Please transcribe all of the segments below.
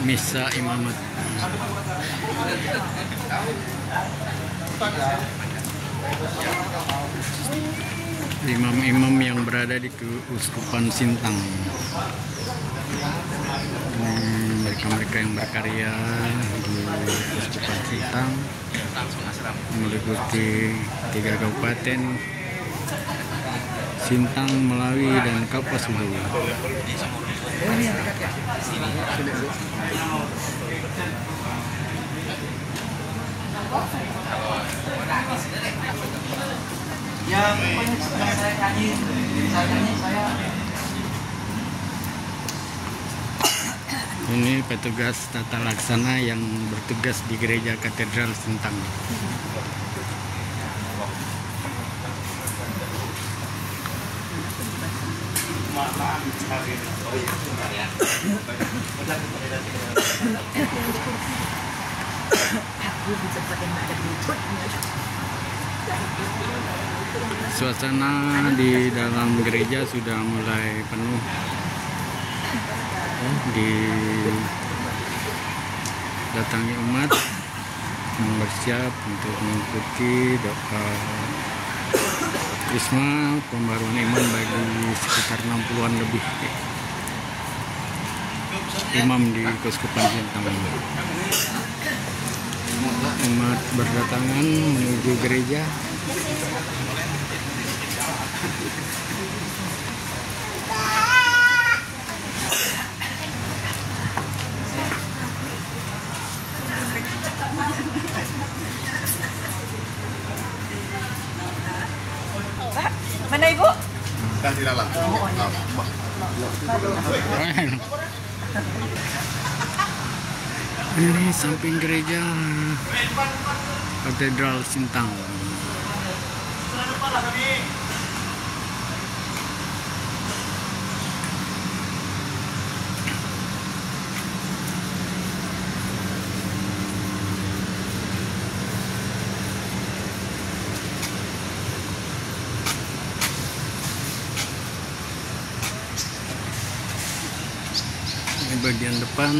Misa imamat. Imam-imam yang berada di Keuskupan Sintang. Mereka-mereka yang berkarya di Keuskupan Sintang meliputi 3 kabupaten Sintang, Melawi, dan Kapuas Hulu. Ini petugas tata laksana yang bertugas di Gereja Katedral Sintang. Suasana di dalam gereja sudah mulai penuh, didatangi umat yang bersiap untuk mengikuti doa Krisma pembaruan iman bagi sekitar 60-an lebih imam di Keuskupan Sintang. Umat berdatangan menuju gereja. Mana Ibu? Dah di dalam. Ini samping gereja Katedral Sintang. Ini bagian depan.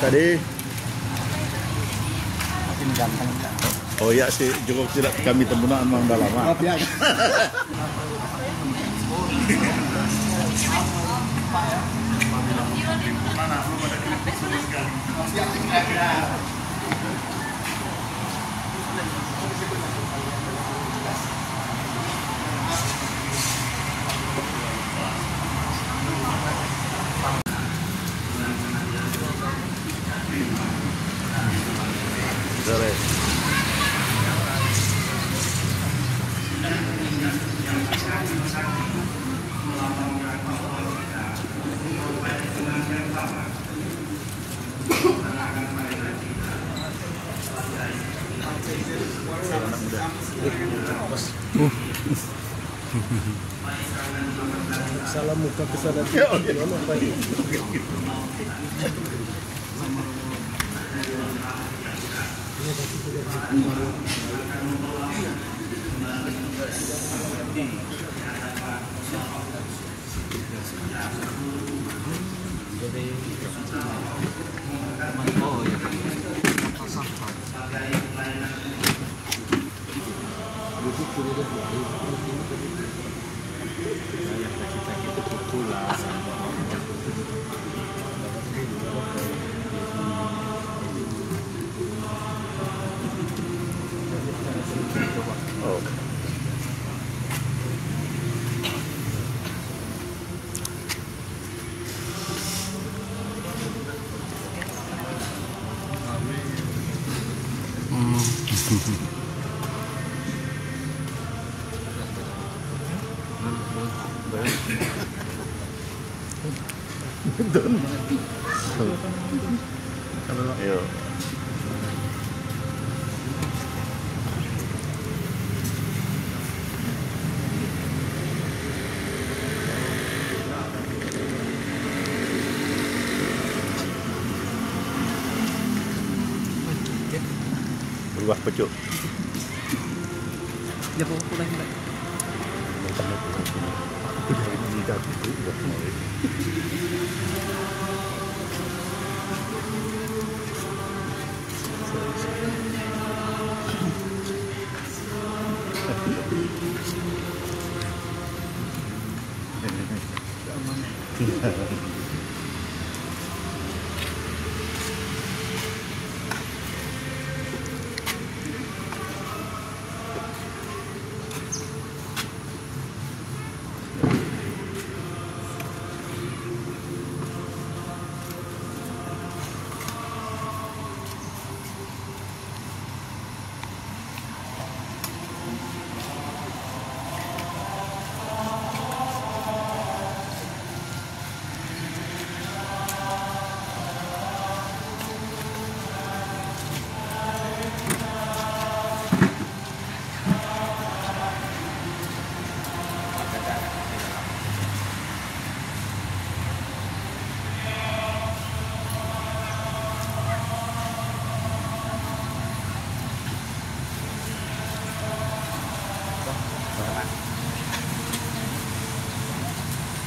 Tadi makin ganteng. oh ya sih cukup tidak kami temukan memang udah lama. Maaf ya. Sore. Salam muka kesana. Oh. Ayo. Berubah pecuk. Dia bawa pulang enggak?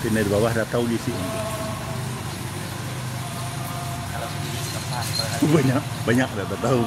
Ini di bawah dah tahu diisi. Banyak dah tahu.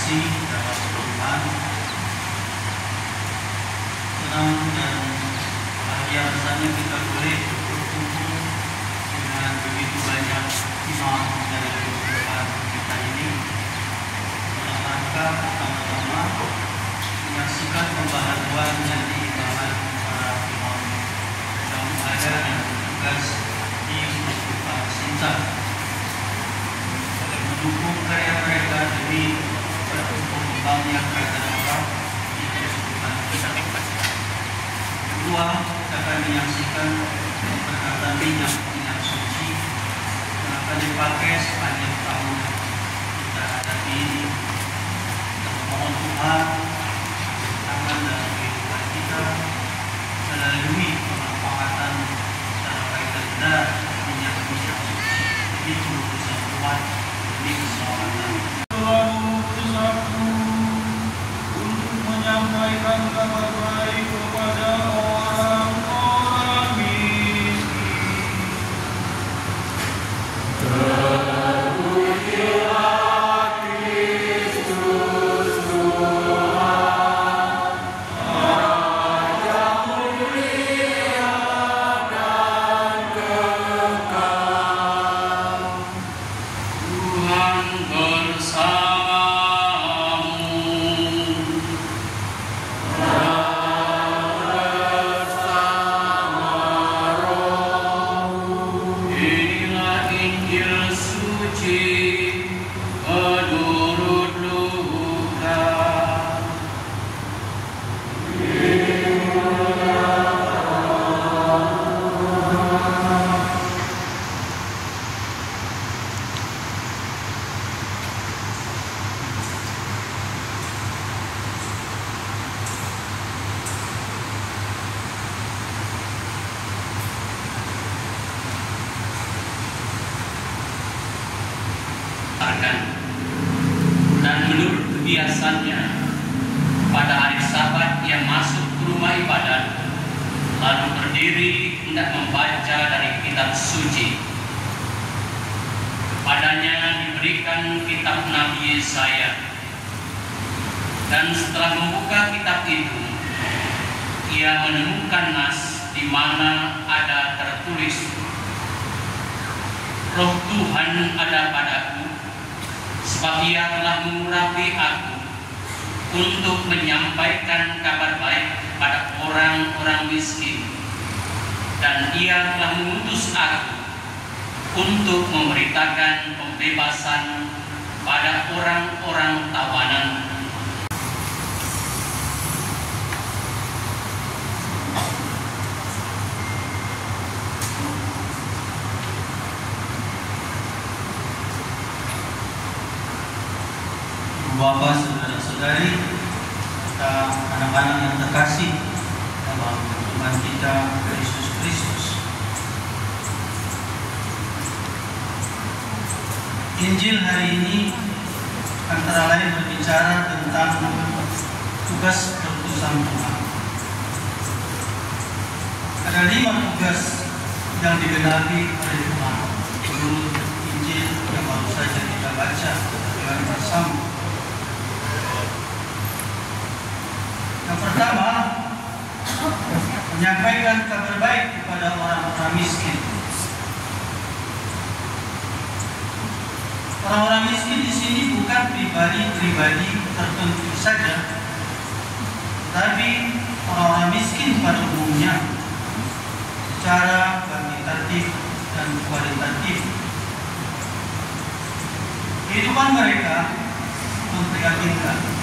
kasih dalam Tuhan. Senang dan bahagia rasanya kita boleh berkumpul dengan begitu banyak imam dari kehidupan kita ini dalam rangka pertama-tama menyaksikan pembaharuan yang diibarat para imam yang ada dan bertugas di kehidupan Sinta, mendukung karya mereka demi berkembangnya kerajaan Allah di kehidupan kita. Kedua, kita akan menyaksikan perkataan minyak suci yang akan dipakai sepanjang tahun kita hadapi ini. Kita memohon Tuhan tangan dalam kehidupan kita melalui pemanfaatan secara baik dan benar minyak suci demi keputusan Tuhan, demi keselamatan. Untuk menyampaikan kabar baik kepada orang-orang miskin. Dan menurut kebiasaannya pada hari Sabat ia masuk ke rumah ibadat lalu berdiri hendak membaca dari kitab suci. Padanya diberikan kitab Nabi Yesaya, dan setelah membuka kitab itu ia menemukan nas di mana ada tertulis, Roh Tuhan ada padaku, sebab ia telah mengurapi aku untuk menyampaikan kabar baik pada orang-orang miskin, dan ia telah mengutus aku untuk memberitakan pembebasan pada orang-orang tawanan. Bapak, saudara-saudari, serta anak-anak yang terkasih dalam Tuhan kita Yesus Kristus. Injil hari ini antara lain berbicara tentang tugas perutusan Tuhan. Ada 5 tugas yang digenapi oleh Tuhan menurut Injil yang baru saja kita baca dengan bersama. Yang pertama, menyampaikan kabar baik kepada orang-orang miskin. Orang-orang miskin di sini bukan pribadi-pribadi tertentu saja, tapi orang-orang miskin pada umumnya, secara kuantitatif dan kualitatif. Kehidupan mereka memprihatinkan.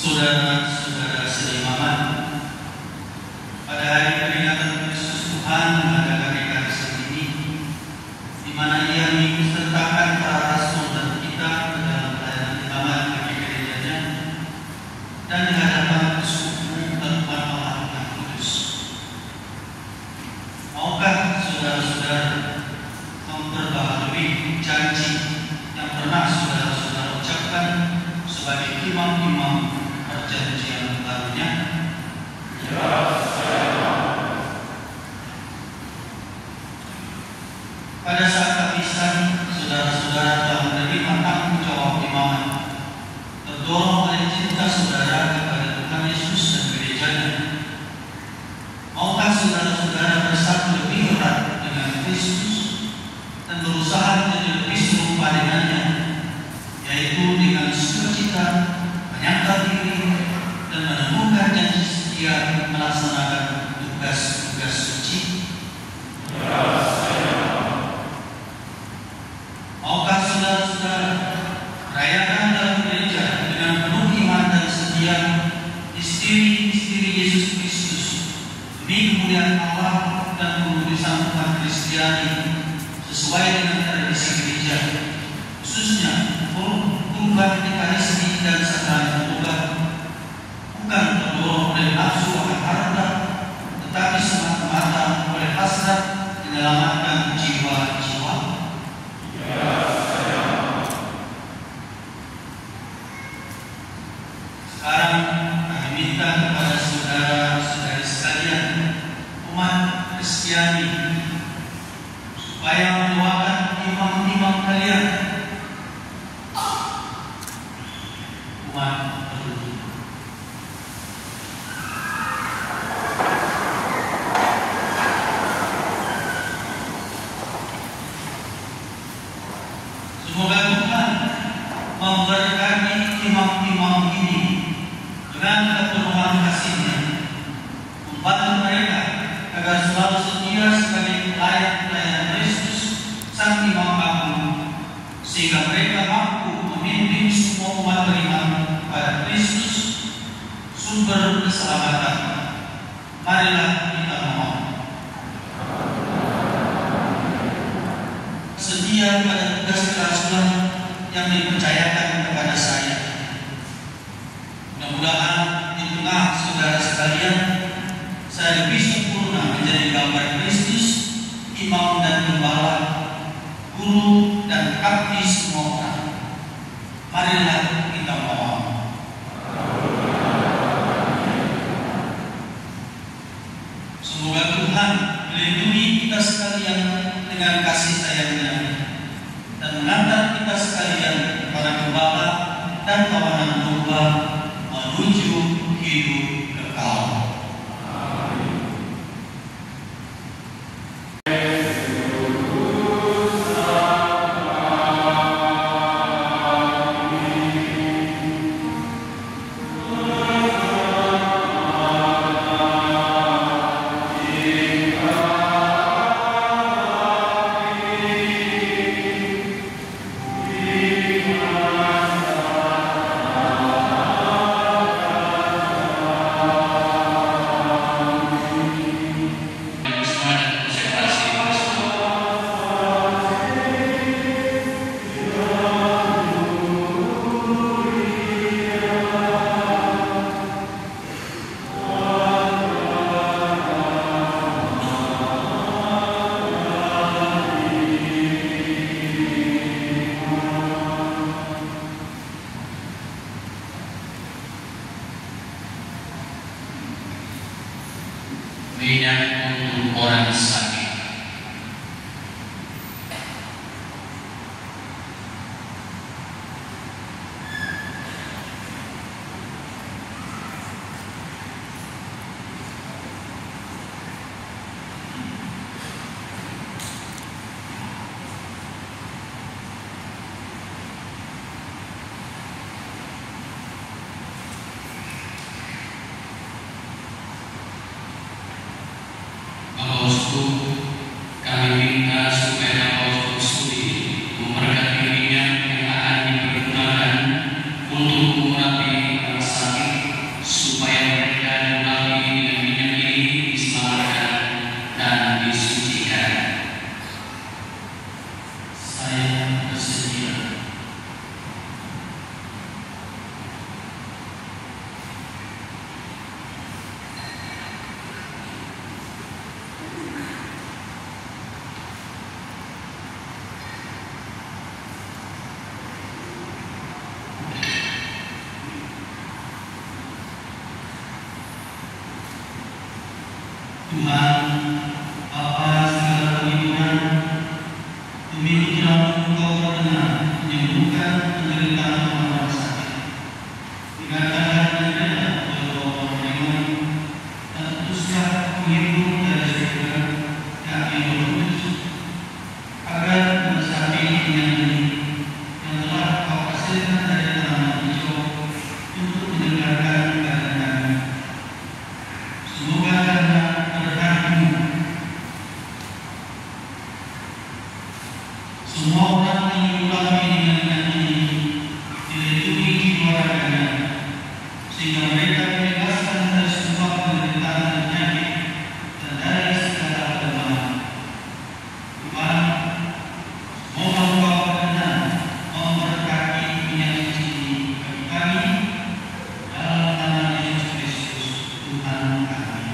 Saudara-saudara seiman, pada hari peringatan Kristus Tuhan mengadakan Ekaristi ini, di mana Ia mengsertakan para rasul dan kita dalam pelayanan ibadah bagi gerejanya dan di hadapan suku dan umat Allah yang kudus. Maukah saudara-saudara memperbaharui janji yang pernah saudara-saudara ucapkan sebagai imam-imam perjanjian barunya? Pada saat kehabisan, saudara-saudara telah menerima tanggung jawab imamat, terdorong oleh cinta saudara kepada Tuhan Yesus dan gerejanya. Maukah saudara-saudara bersatu lebih erat dengan Kristus dan berusaha menjadi lebih serupa dengannya, yaitu dengan sukacita, menyangkal diri, dan menemukan janji setia melaksanakan tugas-tugas suci? Maukah saudara-saudara merayakan dalam gereja dengan penuh iman dan setia misteri-misteri Yesus Kristus demi kemuliaan Allah dan pengudusan umat Kristiani sesuai dengan tradisi gereja, khususnya kurban Ekaristi dan sakramen tobat, bukan terdorong oleh nafsu akan harta, tetapi semata-mata oleh hasrat menyelamatkan jiwa-jiwa? Sekarang kami minta kepada saudara-saudari sekalian umat Kristiani supaya mendoakan imam-imam kalian. Umat berdiri. Semoga Tuhan memberkati imam-imam ini dengan kepenuhan kasih-Nya, membantu mereka agar selalu setia sebagai pelayan-pelayan Kristus Sang Imam Agung, sehingga mereka mampu memimpin semua umat beriman pada Kristus, sumber keselamatan. Marilah kita mohon. Setia pada tugas kerasulan yang dipercayakan kepada saya. Mudah-mudahan di tengah saudara sekalian, saya lebih sempurna menjadi gambar Kristus, imam dan gembala, guru dan abdi semua orang. Marilah kita mohon. Semoga Tuhan melindungi kita sekalian dengan kasih sayang-Nya dan mengantar kita sekalian para gembala dan kawanan domba menuju hidup kekal. Demi kiranya Engkau berkenan menyembuhkan penderitaan orang sakit, tinggalkanlah mereka berdoa dengan dan putuslah menghibur dari surga yakni Roh Kudus, agar meresapi dengan ini yang telah Kau hasilkan dari tanaman hijau untuk menyegarkan badan kami. Semoga karena berkat-Mu semua orang yang diulangi dengan ini dilindungi jiwa raganya, sehingga mereka dibebaskan dari semua penderitaan dan penyakit dan dari segala kelemahan. Tuhan, semoga Engkau berkenan memberkati minyak suci ini bagi kami dalam nama Yesus Kristus Tuhan kami.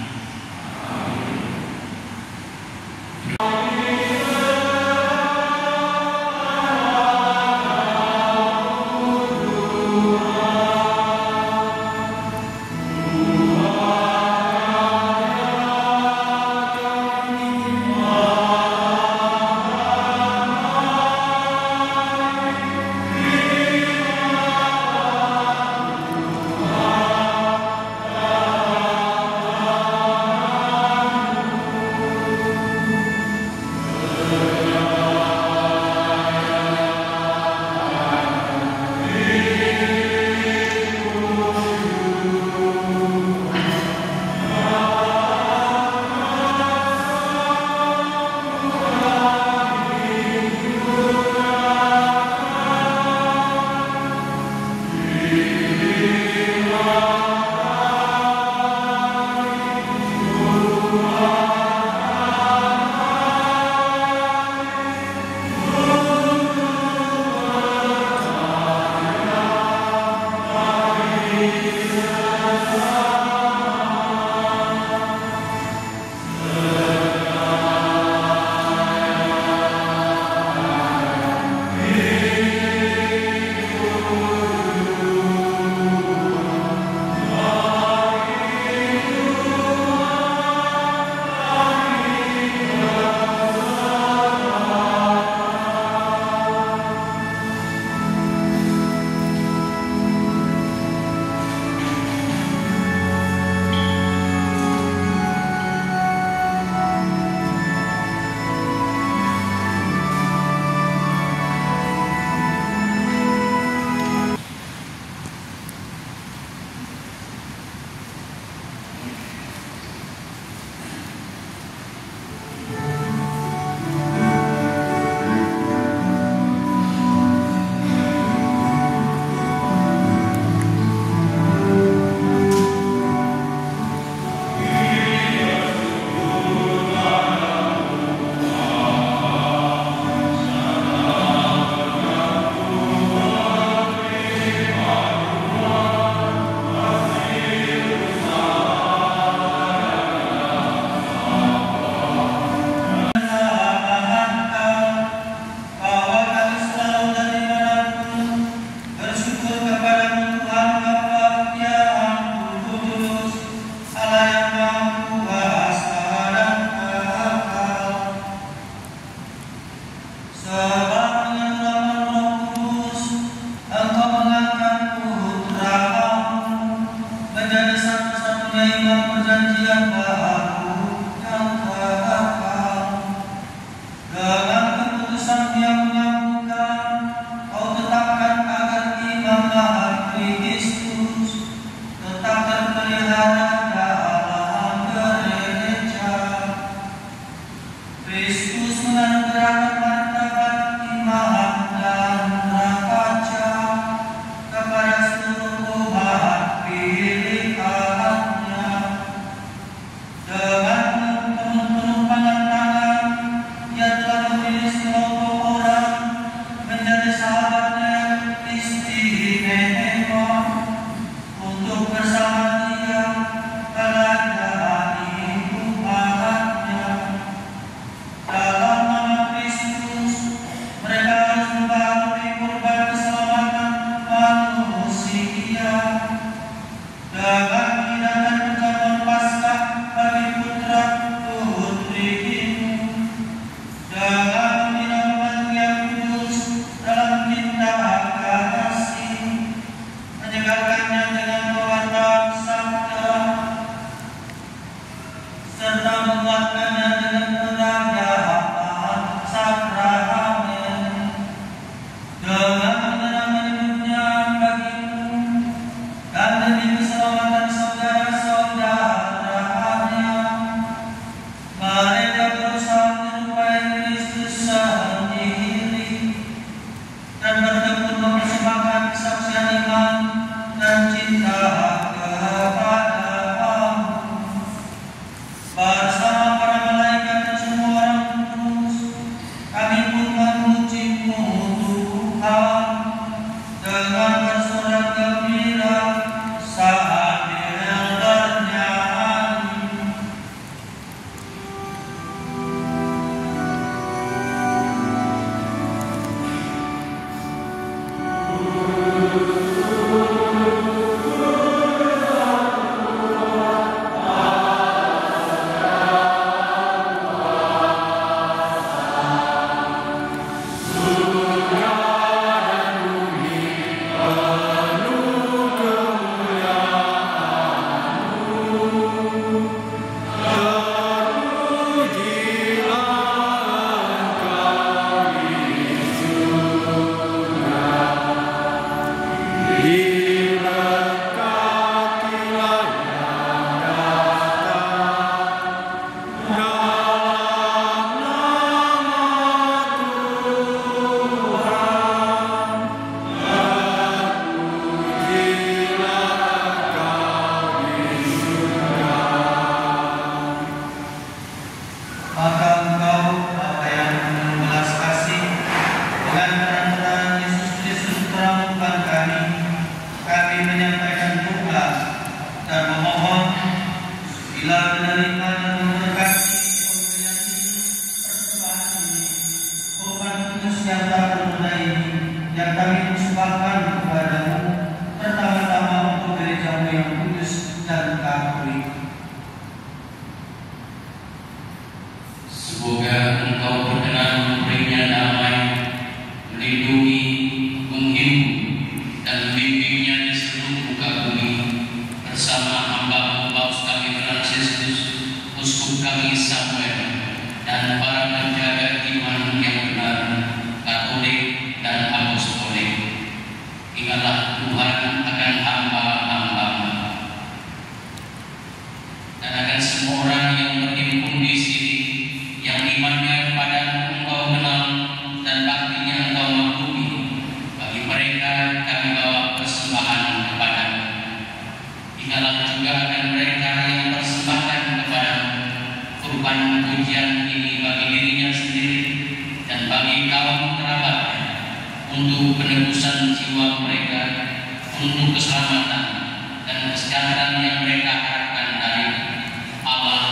dan terang-terang Yesus Kristus terang Tuhan kami menyampaikan doa dan memohon bila menerima dan memberkati pemberian persembahan ini, korban kudus yang tak berguna ini yang kami persembahkan kepadamu, pertama-tama untuk gerejamu yang kudus dan katolik. Semoga Engkau berkenan memberinya damai, melindungi, menghimpun, dan membimbingnya di seluruh muka bumi bersama hamba-Mu Paus kami Fransiskus, Uskup kami Samuel, dan para penjaga iman yang benar, Katolik dan Apostolik. Ingatlah Tuhan akan hamba-hamba-Mu dan akan semua orang yang berhimpun di sini, yang imannya kepada Engkau kenal dan baktinya Engkau maklumi. Bagi mereka kami bawa persembahan kepada-Mu. Ingatlah juga akan mereka yang persembahkan kepada-Mu kurban pujian ini bagi dirinya sendiri dan bagi kaum kerabatnya, untuk penebusan jiwa mereka, untuk keselamatan dan kesejahteraan yang mereka harapkan dari Allah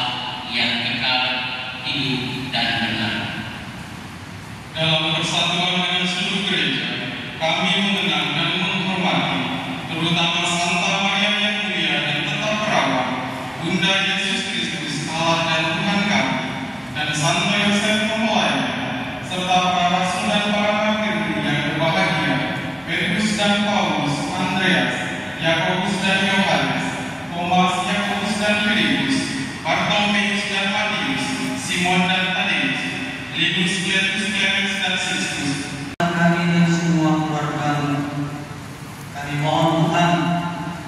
yang kekal, hidup dan benar. Dalam persatuan dengan seluruh gereja, kami mengenang dan menghormati terutama Santa Maria yang mulia dan tetap perawat, Bunda Yesus Kristus, Allah dan Tuhan kami, dan Santo Yosef Pemelayan, serta para rasul dan para martir yang berbahagia, Petrus dan Paulus, Andreas, Yakobus dan Yohanes, Thomas, Yakobus dan Filipus, Bartolomeus dan Matius, Simon dan Tadeus, Linus, Cletus, Clemens dan Sistus. Kami dan semua keluarga-Mu, kami mohon Tuhan,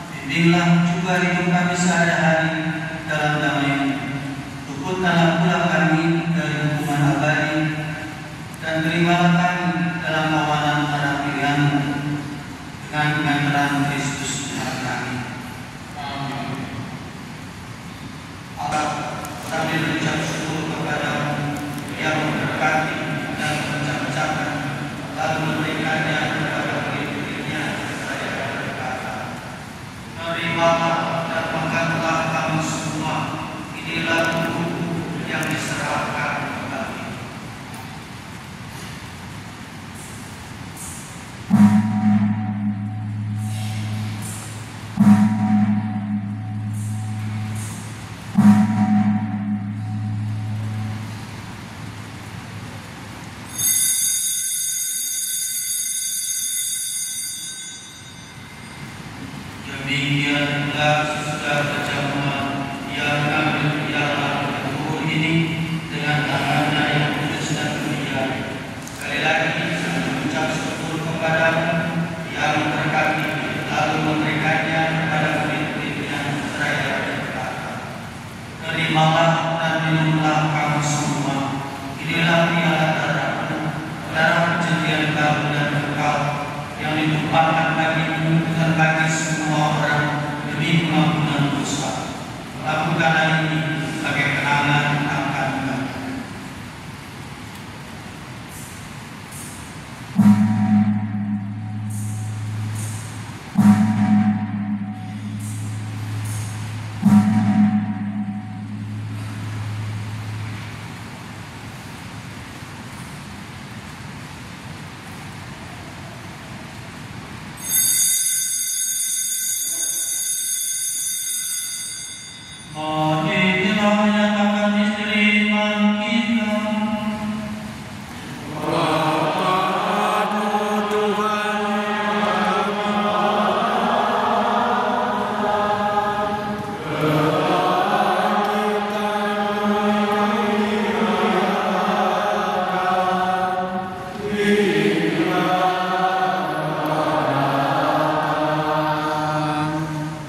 bimbinglah juga hidup kami sehari-hari dalam damai-Mu. Luputkanlah pula kami dari hukuman abadi, dan terimalah kami dalam kawanan pada pilihan-Mu dengan pengantaran Kristus Tuhan kami. Kami berucap syukur kepada-Mu yang memberkati dan mengucapkan, lalu memberikannya kepada murid-muridnya seraya berkata, terimalah dan makanlah kamu semua, inilah tubuhku yang diserahkan kembali. Demikian pula sesudah berjamaah ia mengambil piala bertubuh ini dengan tangannya yang kudus dan mulia. Sekali lagi saya mengucap syukur kepada-Mu yang memberkati, lalu memberikannya kepada murid-muridnya seraya berkata, terimalah dan minumlah kamu semua, inilah piala darah-Mu, darah perjanjian baru dan kekal yang ditumpahkan bagimu dan bagi semua orang demi pengampunan dosa. Lakukanlah ini sebagai kenangan akan kami. Mari kita menyatakan misteri iman kita.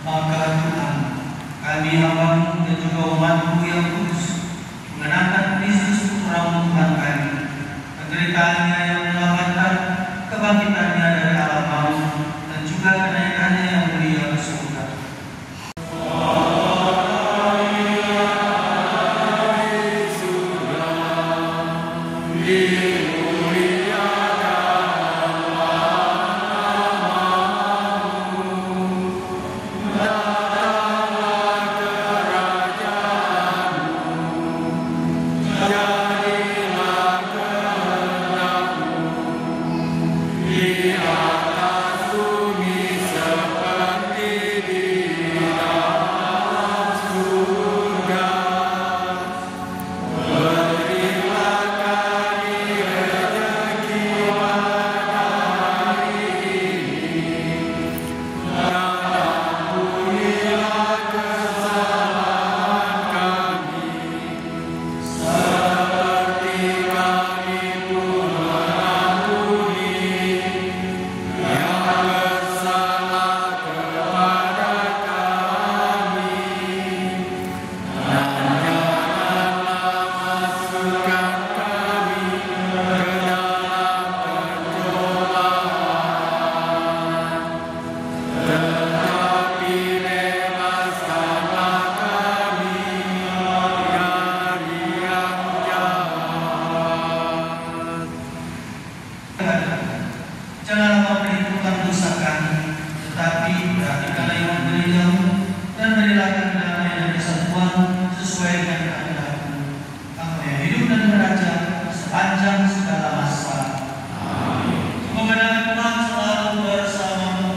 Maka Tuhan, kami hamba-Mu dan juga umat-Mu yang kudus mengenangkan Kristus Putra Tuhan kami, penderitaannya yang menyelamatkan, kebangkitannya dari alam maut, dan juga kenaikannya yang mulia ke surga. Dimuliakan Janganlah memperhitungkan dosa kami, tetapi perhatikanlah iman gerejamu dan berilah kami damai dan kesatuan sesuai dengan kehendak-Mu. Engkau yang hidup dan beraja sepanjang segala masa. Semoga damai Tuhan selalu bersamamu.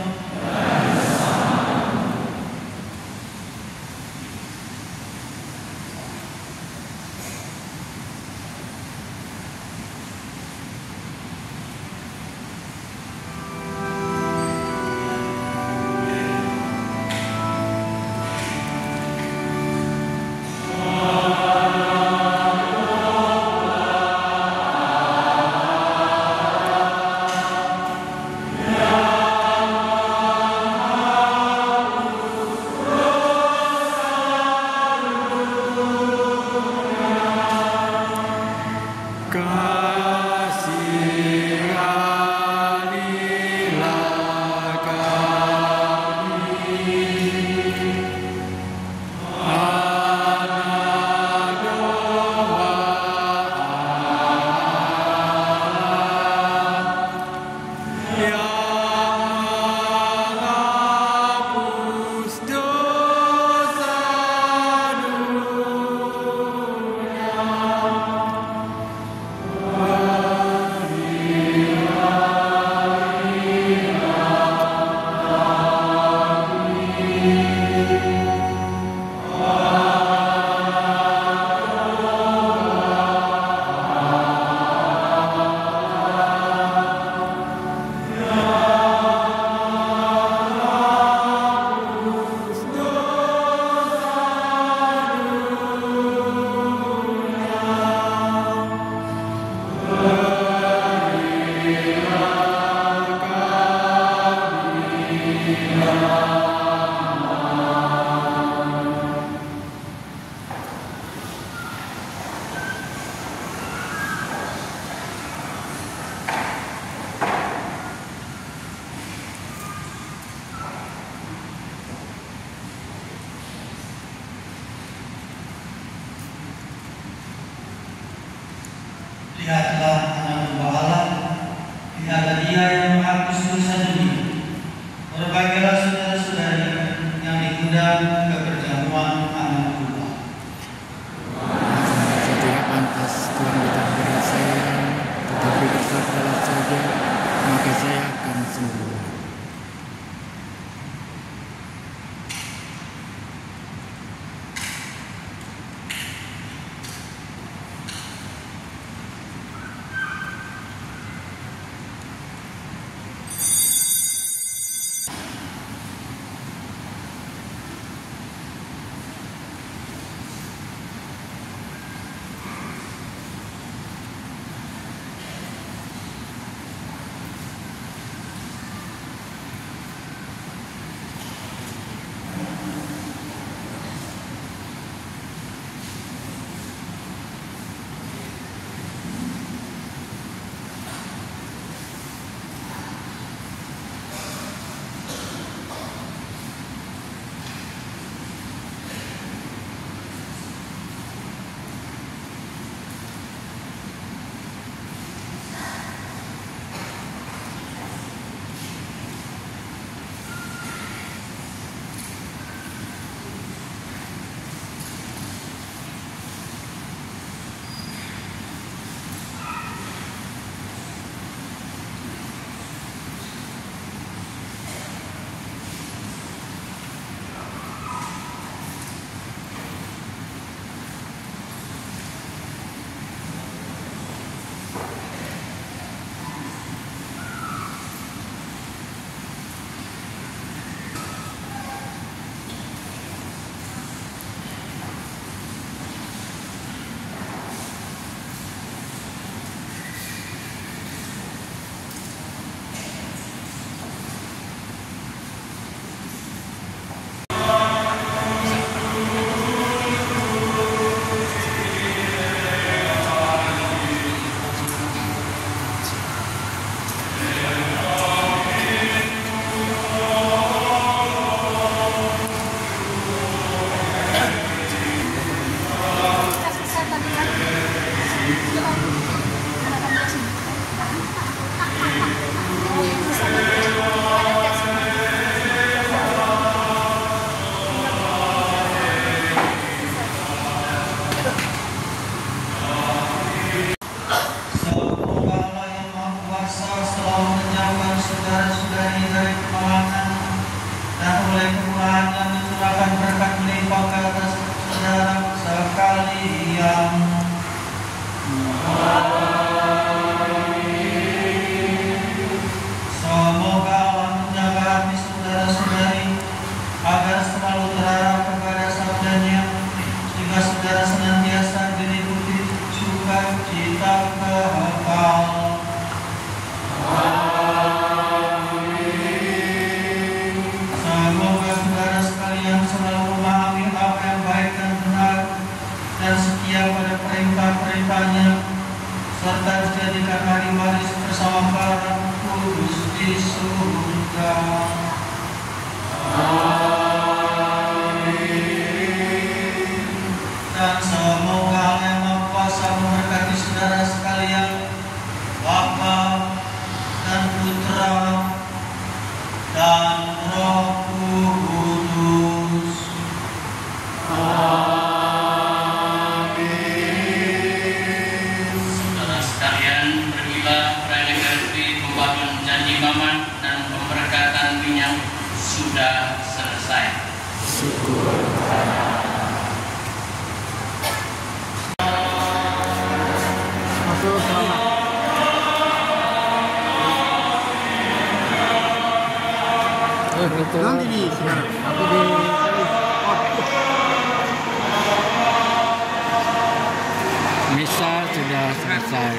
Lihatlah anak buah Allah, lihatlah Dia yang menghapus dosa dunia. Berbahagialah saudara-saudari yang diundang ke perjamuan anak buah. Saya tidak pantas Tuhan kita beri saya, tetapi bersabdalah saja, maka saya akan sembuh. saudara-saudari dari kemalangan dan oleh kemurahan-Nya mencurahkan berkat melimpah ke atas saudara sekalian. Semoga Allah menjaga hati saudara-saudari agar selalu terarah kepada sabdanya, sehingga saudara senantiasa diliputi sukacita kekal. Semoga saudara sekalian selalu memahami apa yang baik dan benar dan setia pada perintah-perintahnya, serta dijadikan ahli waris bersama para kudus di surga. Dan semoga Allah yang Maha Kuasa memberkati saudara sekalian, Bapa dan Putra dan Roh Kudus. Saudara sekalian, pergilah merealisasi pembaharuan janji imamat dan pemberkatan minyak sudah selesai. Masuk selamat. Nanti di sekarang. Aku di misa sudah selesai.